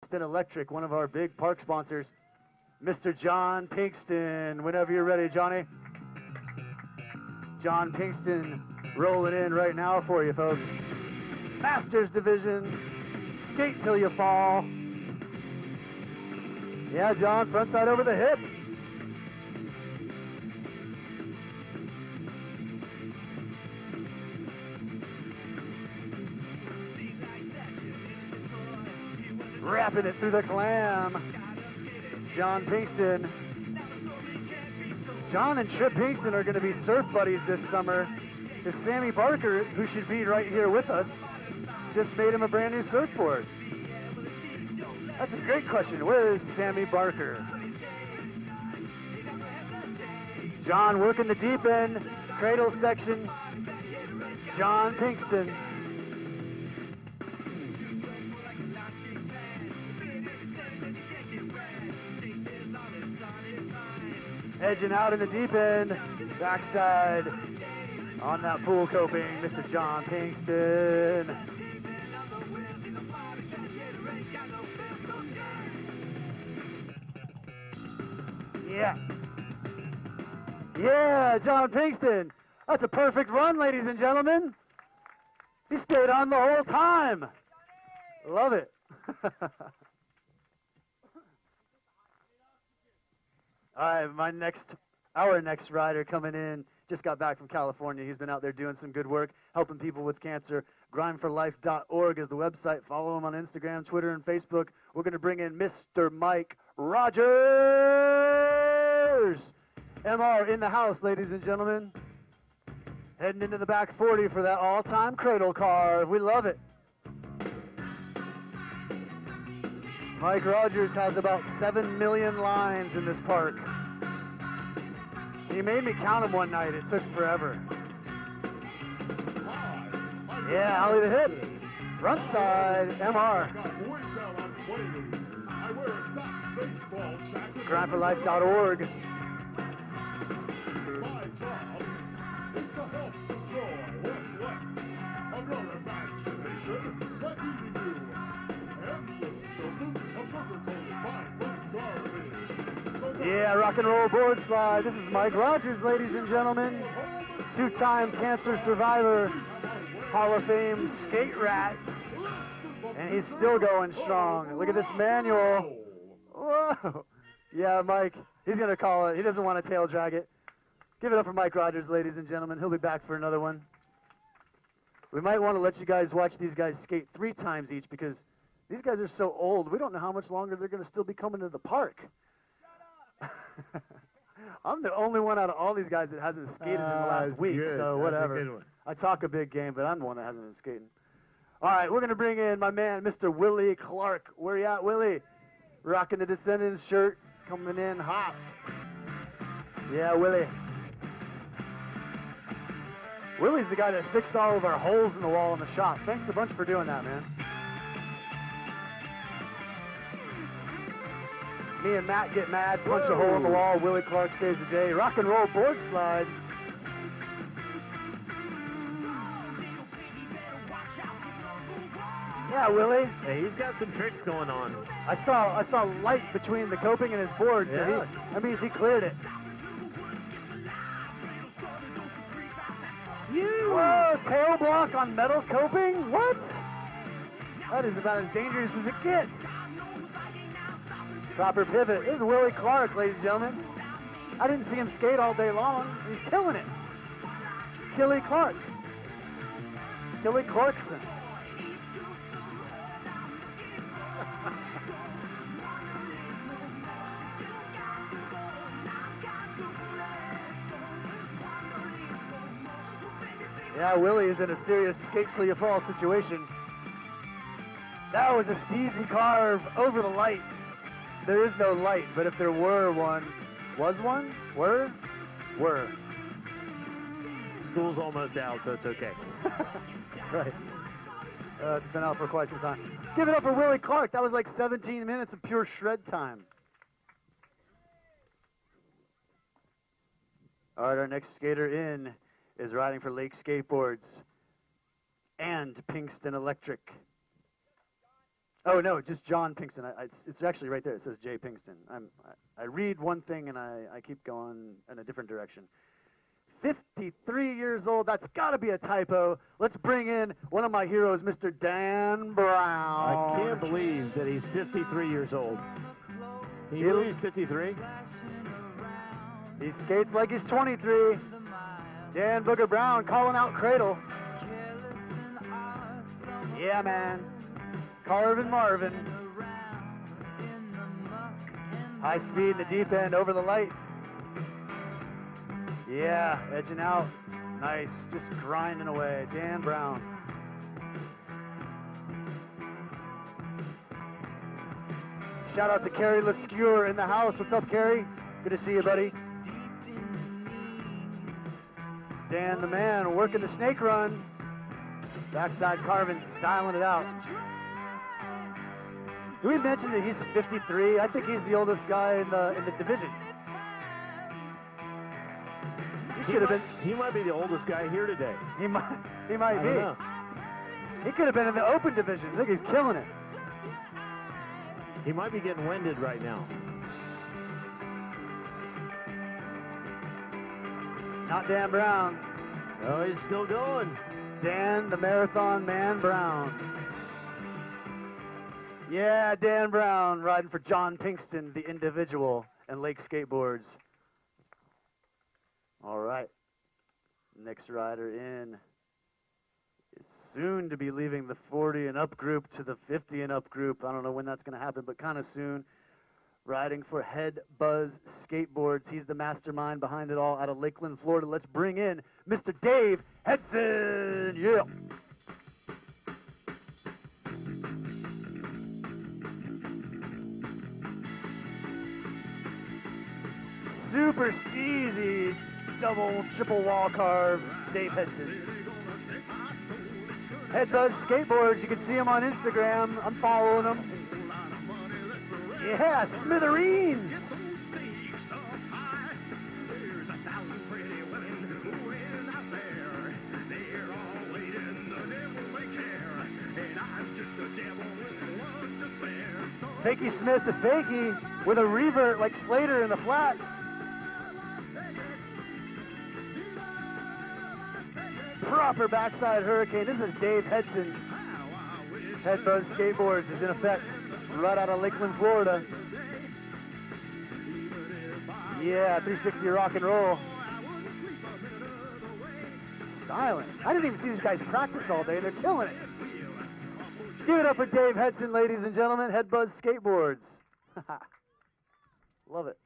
Pinkston Electric, one of our big park sponsors, Mr. John Pinkston. Whenever you're ready, Johnny. John Pinkston rolling in right now for you, folks. Masters Division, skate till you fall. Yeah, John, front side over the hip. Wrapping it through the clam. John Pinkston. John and Trip Pinkston are going to be surf buddies this summer. Because Sammy Barker, who should be right here with us, just made him a brand new surfboard. That's a great question. Where is Sammy Barker? John working the deep end, cradle section. John Pinkston. Edging out in the deep end, backside on that pool coping, Mr. John Pinkston. Yeah. Yeah, John Pinkston. That's a perfect run, ladies and gentlemen. He stayed on the whole time. Love it. All right, our next rider coming in, just got back from California. He's been out there doing some good work, helping people with cancer. Grindforlife.org is the website. Follow him on Instagram, Twitter, and Facebook. We're going to bring in Mr. Mike Rogers. MR in the house, ladies and gentlemen. Heading into the back 40 for that all-time cradle carve. We love it. Mike Rogers has about 7 million lines in this park. He made me count them one night. It took forever. Yeah, ollie the hip. Front side, MR. Grindforlife.org. My job is to help destroy what's left of your imagination by feeding you endless doses of sugar-coated mindless garbage. Yeah, rock and roll board slide. This is Mike Rogers, ladies and gentlemen. Two-time cancer survivor, Hall of Fame skate rat. And he's still going strong. Look at this manual. Whoa. Yeah, Mike, he's going to call it. He doesn't want to tail drag it. Give it up for Mike Rogers, ladies and gentlemen. He'll be back for another one. We might want to let you guys watch these guys skate 3 times each because these guys are so old. We don't know how much longer they're going to still be coming to the park. I'm the only one out of all these guys that hasn't skated in the last week, so whatever. I talk a big game, but I'm the one that hasn't been skating. All right, we're going to bring in my man, Mr. Willie Clark. Where you at, Willie? Rocking the Descendants shirt, coming in hot. Yeah, Willie. Willie's the guy that fixed all of our holes in the wall in the shop. Thanks a bunch for doing that, man. Me and Matt get mad, punch a hole in the wall. Willie Clark saves the day. Rock and roll board slide. Yeah, Willie. Hey, he's got some tricks going on. I saw light between the coping and his board, so that means he cleared it. Whoa, tail block on metal coping? What? That is about as dangerous as it gets. Proper pivot. This is Willie Clark, ladies and gentlemen. I didn't see him skate all day long. He's killing it. Killy Clark. Killy Clarkson. Yeah, Willie is in a serious skate till you fall situation. That was a Stephen carve over the light. There is no light, but if there were one, was one? Were? School's almost out, so it's okay. Right. It's been out for quite some time. Give it up for Willie Clark. That was like 17 minutes of pure shred time. All right, our next skater in is riding for Lake Skateboards and Pinkston Electric. Oh no, just John Pinkston. It's actually right there. It says Jay Pinkston. I read one thing and I keep going in a different direction. 53 years old. That's got to be a typo. Let's bring in one of my heroes, Mr. Dan Brown. I can't believe that he's 53 years old. Can you believe he's 53? He skates like he's 23. Dan Booger Brown calling out Cradle. Yeah, man. Carvin Marvin. High speed in the deep end over the light. Yeah, edging out. Nice. Just grinding away. Dan Brown. Shout out to Kerry Lescure in the house. What's up, Kerry? Good to see you, buddy. Dan the man working the snake run. Backside Carvin styling it out. Did we mention that he's 53? I think he's the oldest guy in the division. He should have been. He might be the oldest guy here today. He might I be. don't know. He could have been in the open division. I think he's killing it. He might be getting winded right now. Not Dan Brown. Oh, he's still going. Dan, the marathon man Brown. Yeah, Dan Brown riding for John Pinkston, the individual, and Lake Skateboards. All right. Next rider in is soon to be leaving the 40 and up group to the 50 and up group. I don't know when that's going to happen, but kind of soon. Riding for Head Buzz Skateboards. He's the mastermind behind it all out of Lakeland, Florida. Let's bring in Mr. Dave Hedson. Yeah. Super steezy, double, triple wall carve, Dave Hedson. Head Buzz Skateboards, you can see him on Instagram. I'm following him. Yeah, smithereens. Fakey Smith to Fakey with a revert like Slater in the flats. Proper backside hurricane. This is Dave Hedson. Head Buzz Skateboards is in effect right out of Lakeland, Florida. Yeah, 360 rock and roll. Styling. I didn't even see these guys practice all day. They're killing it. Give it up for Dave Hedson, ladies and gentlemen. Head Buzz Skateboards. Love it.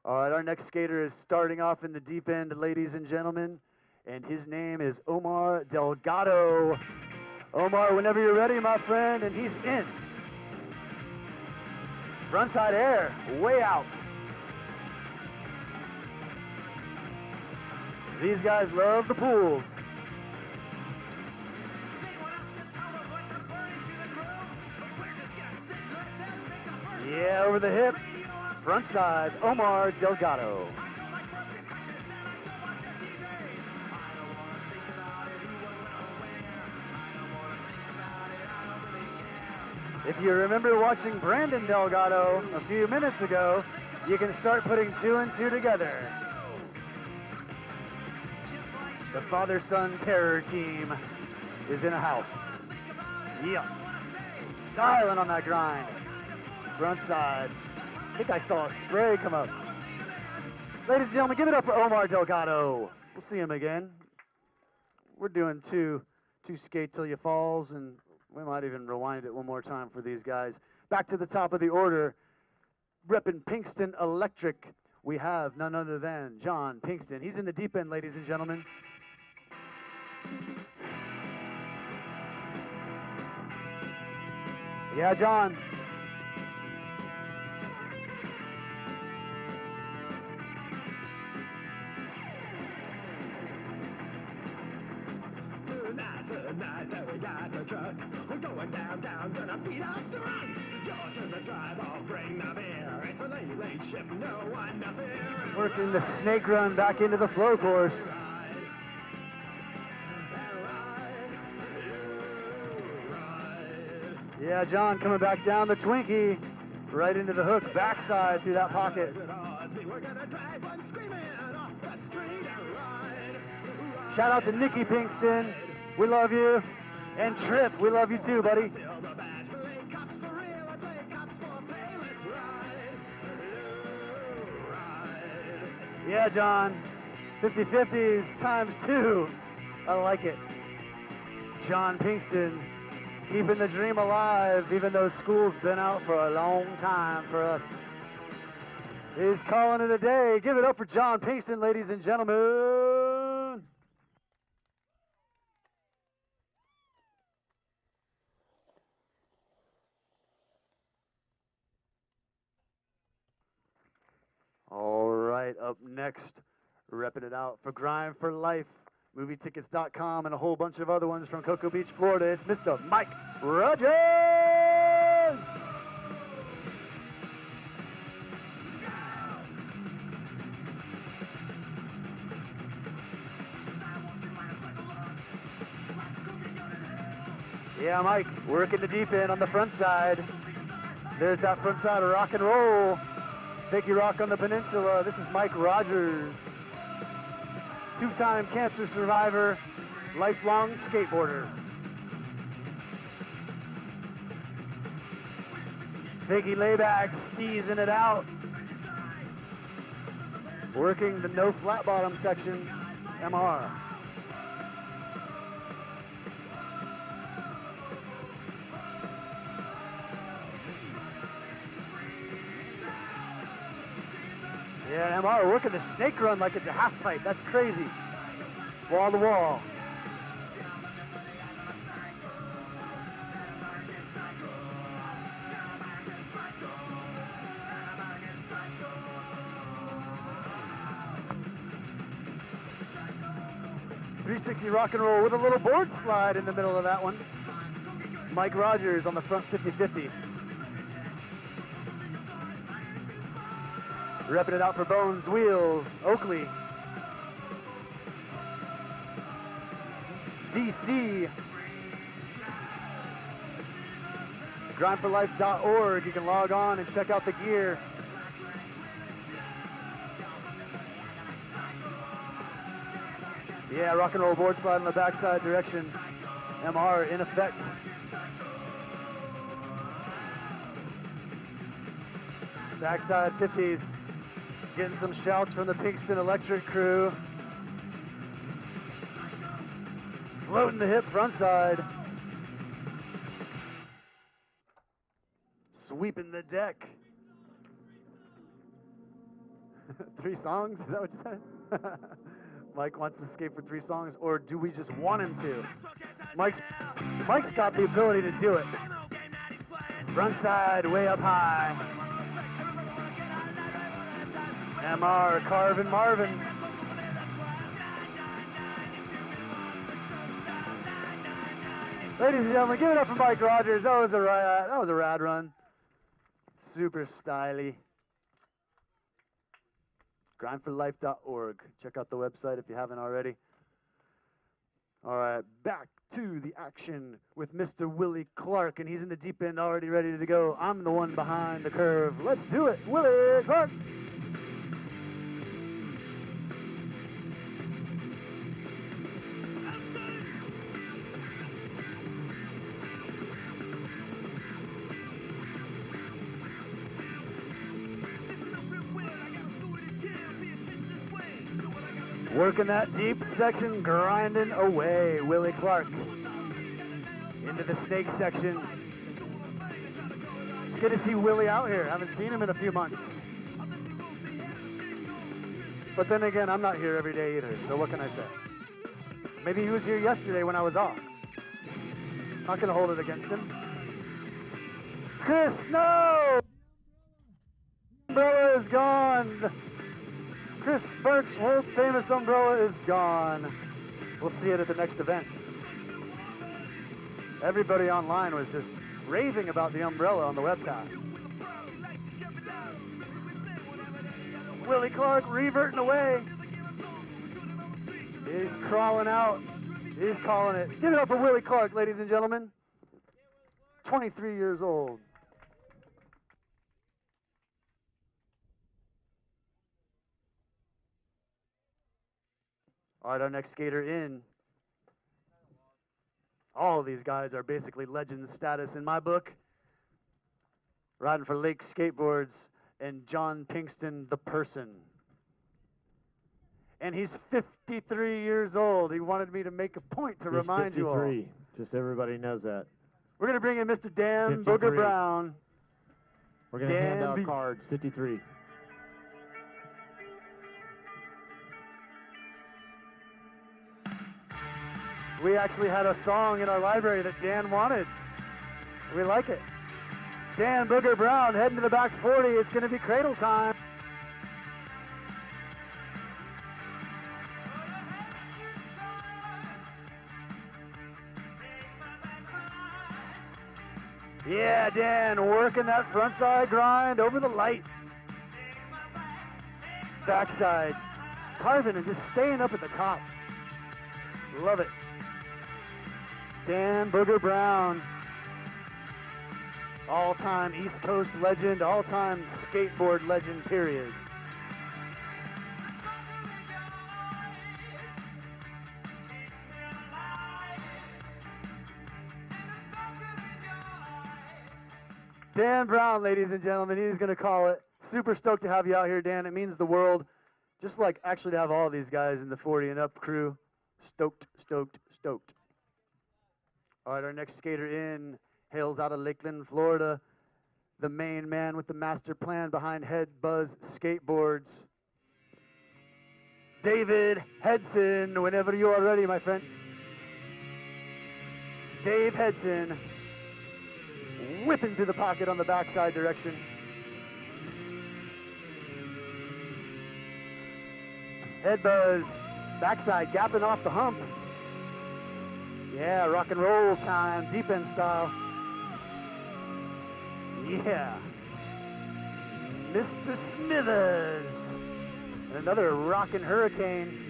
All right, our next skater is starting off in the deep end, ladies and gentlemen, and his name is Omar Delgado. Omar, whenever you're ready, my friend, and he's in. Frontside air, way out. These guys love the pools. Yeah, over the hip. Front side, Omar Delgado. If you remember watching Brandon Delgado a few minutes ago, you can start putting two and two together. The father-son terror team is in a house. Yeah. Styling on that grind. Front side. I think I saw a spray come up. Ladies and gentlemen, give it up for Omar Delgado. We'll see him again. We're doing two skate till you falls, and we might even rewind it one more time for these guys. Back to the top of the order, repping Pinkston Electric, we have none other than John Pinkston. He's in the deep end, ladies and gentlemen. Yeah, John. Tonight that we got the truck, we're going downtown, gonna beat up the drunks. Your turn to drive, I'll bring the beer. It's a late shift, no one to fear. Working the snake run back into the flow course. Yeah, John coming back down the Twinkie. Right into the hook, backside through that pocket. We're gonna drive one screaming off the street and ride. Shout out to Nikki Pinkston. We love you. And Trip, we love you too, buddy. Silver badge, play cops for real, and play cops for pay. Let's ride. Ride. Yeah, John. 50-50s times 2. I like it. John Pinkston keeping the dream alive, even though school's been out for a long time for us. He's calling it a day. Give it up for John Pinkston, ladies and gentlemen. All right, up next, repping it out for Grind for Life, MovieTickets.com, and a whole bunch of other ones from Cocoa Beach, Florida. It's Mr. Mike Rogers! Yeah, Mike, working the deep end on the front side. There's that front side of rock and roll. Fakey Rock on the Peninsula. This is Mike Rogers. Two-time cancer survivor, lifelong skateboarder. Fakey layback, steezing it out. Working the no flat bottom section, MR. Yeah, MR working the snake run like it's a half pipe. That's crazy. Wall to wall. .360 rock and roll with a little board slide in the middle of that one. Mike Rogers on the front 50-50. Repping it out for Bones Wheels, Oakley. DC. grindforlife.org. You can log on and check out the gear. Yeah, rock and roll board slide on the backside direction. MR in effect. Backside 50s. Getting some shouts from the Pinkston Electric crew. Floating the hip front side. Sweeping the deck. 3 songs? Is that what you said? Mike wants to skate for 3 songs, or do we just want him to? Mike's got the ability to do it. Front side, way up high. MR, Carvin Marvin. Ladies and gentlemen, give it up for Mike Rogers. That was a rad run. Super styly. grindforlife.org. Check out the website if you haven't already. All right, back to the action with Mr. Willie Clark, and he's in the deep end already ready to go. I'm the one behind the curve. Let's do it, Willie Clark. Working that deep section, grinding away, Willie Clark. Into the snake section. It's good to see Willie out here. Haven't seen him in a few months. But then again, I'm not here every day either, so what can I say? Maybe he was here yesterday when I was off. Not gonna hold it against him. Chris, no! Umbrella is gone. Chris Burke's world famous umbrella is gone. We'll see it at the next event. Everybody online was just raving about the umbrella on the webcast. Willie Clark reverting away. He's crawling out. He's calling it. Give it up for Willie Clark, ladies and gentlemen. 23 years old. All right, our next skater in. All of these guys are basically legend status in my book. Riding for Lake Skateboards and John Pinkston, the person. And he's 53 years old. He wanted me to make a point to remind you all. 53. Just everybody knows that. We're going to bring in Mr. Dan 53. Booger Brown. We're going to hand Dan out B- cards. 53. We actually had a song in our library that Dan wanted. We like it. Dan Booger Brown heading to the back 40. It's going to be cradle time. Yeah, Dan, working that front side grind over the light. Backside, carving and just staying up at the top. Love it. Dan Booger Brown, all-time East Coast legend, all-time skateboard legend, period. Dan Brown, ladies and gentlemen, he's going to call it. Super stoked to have you out here, Dan. It means the world. Just like actually to have all these guys in the 40 and up crew. Stoked, stoked, stoked. All right, our next skater in hails out of Lakeland, Florida. The main man with the master plan behind Head Buzz Skateboards. David Hedson, whenever you are ready, my friend. Dave Hedson, whipping through the pocket on the backside direction. Head Buzz, backside, gapping off the hump. Yeah, rock and roll time, deep end style. Yeah. Mr. Smithers. And another rockin' hurricane.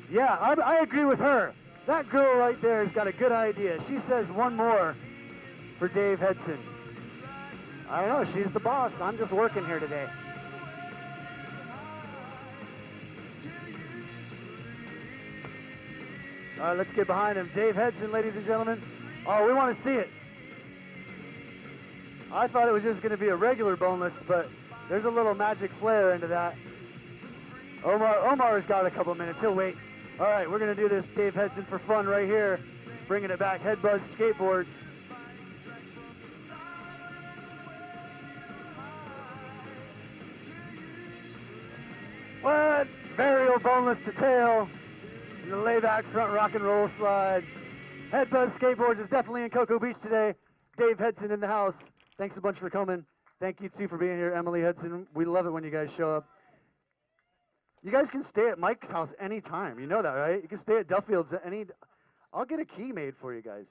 Yeah, I agree with her. That girl right there has got a good idea. She says one more for Dave Hedson. I don't know, she's the boss. I'm just working here today. All right, let's get behind him. Dave Hedson, ladies and gentlemen. Oh, we want to see it. I thought it was just going to be a regular boneless, but there's a little magic flair into that. Omar's got a couple minutes. He'll wait. All right, we're going to do this Dave Hedson for fun right here. Bringing it back, Head Buzz Skateboards. What? Burial boneless to tail. And the layback front rock and roll slide. Head Buzz Skateboards is definitely in Cocoa Beach today. Dave Hedson in the house. Thanks a bunch for coming. Thank you, too, for being here, Emily Hedson. We love it when you guys show up. You guys can stay at Mike's house anytime. You know that, right? You can stay at Duffield's at any... I'll get a key made for you guys.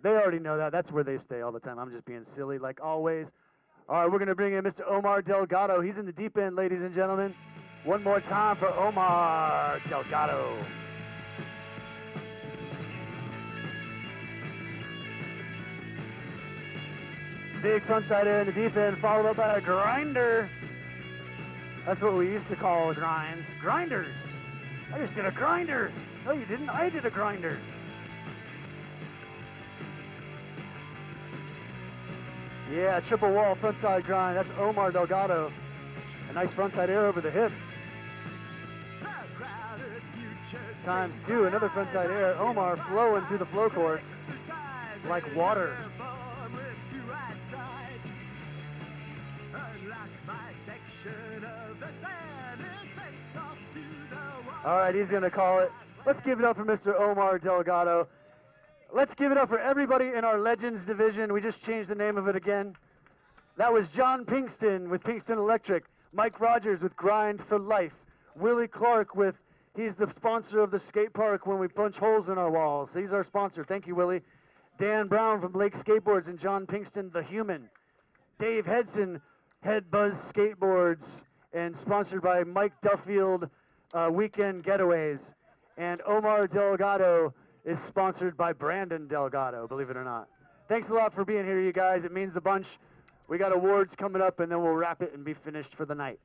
They already know that. That's where they stay all the time. I'm just being silly, like always. All right, we're going to bring in Mr. Omar Delgado. He's in the deep end, ladies and gentlemen. One more time for Omar Delgado. Big frontside air in the deep end, followed up by a grinder. That's what we used to call grinds. Grinders. I just did a grinder. No, you didn't. I did a grinder. Yeah, triple wall frontside grind. That's Omar Delgado. A nice frontside air over the hip. Times two, another frontside air. Omar flowing through the flow course like water. All right, he's going to call it. Let's give it up for Mr. Omar Delgado. Let's give it up for everybody in our Legends division. We just changed the name of it again. That was John Pinkston with Pinkston Electric. Mike Rogers with Grind for Life. Willie Clark with, he's the sponsor of the skate park when we punch holes in our walls. He's our sponsor. Thank you, Willie. Dan Brown from Lake Skateboards and John Pinkston, the Human. Dave Hedson Head Buzz Skateboards, and sponsored by Mike Duffield Weekend Getaways. And Omar Delgado is sponsored by Brandon Delgado, believe it or not. Thanks a lot for being here, you guys. It means a bunch. We got awards coming up, and then we'll wrap it and be finished for the night.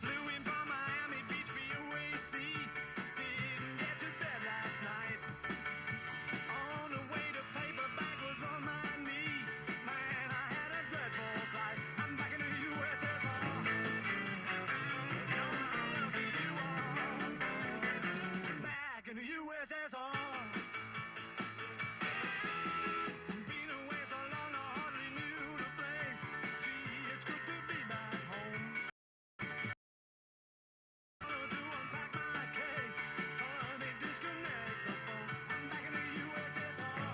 Flew in from Miami Beach, BOAC. Didn't get to bed last night. On the way to paperback was on my knee. Man, I had a dreadful flight. I'm back in the USSR. Know how lucky you are. Back in the USSR. Been away so long, I hardly knew the place. Gee, it's good to be back home. To unpack my case, honey, disconnect the phone. I'm back in the USSR.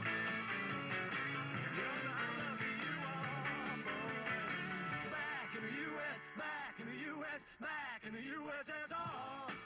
You know how lucky you are, boy. Back in the US, back in the US, back in the USSR.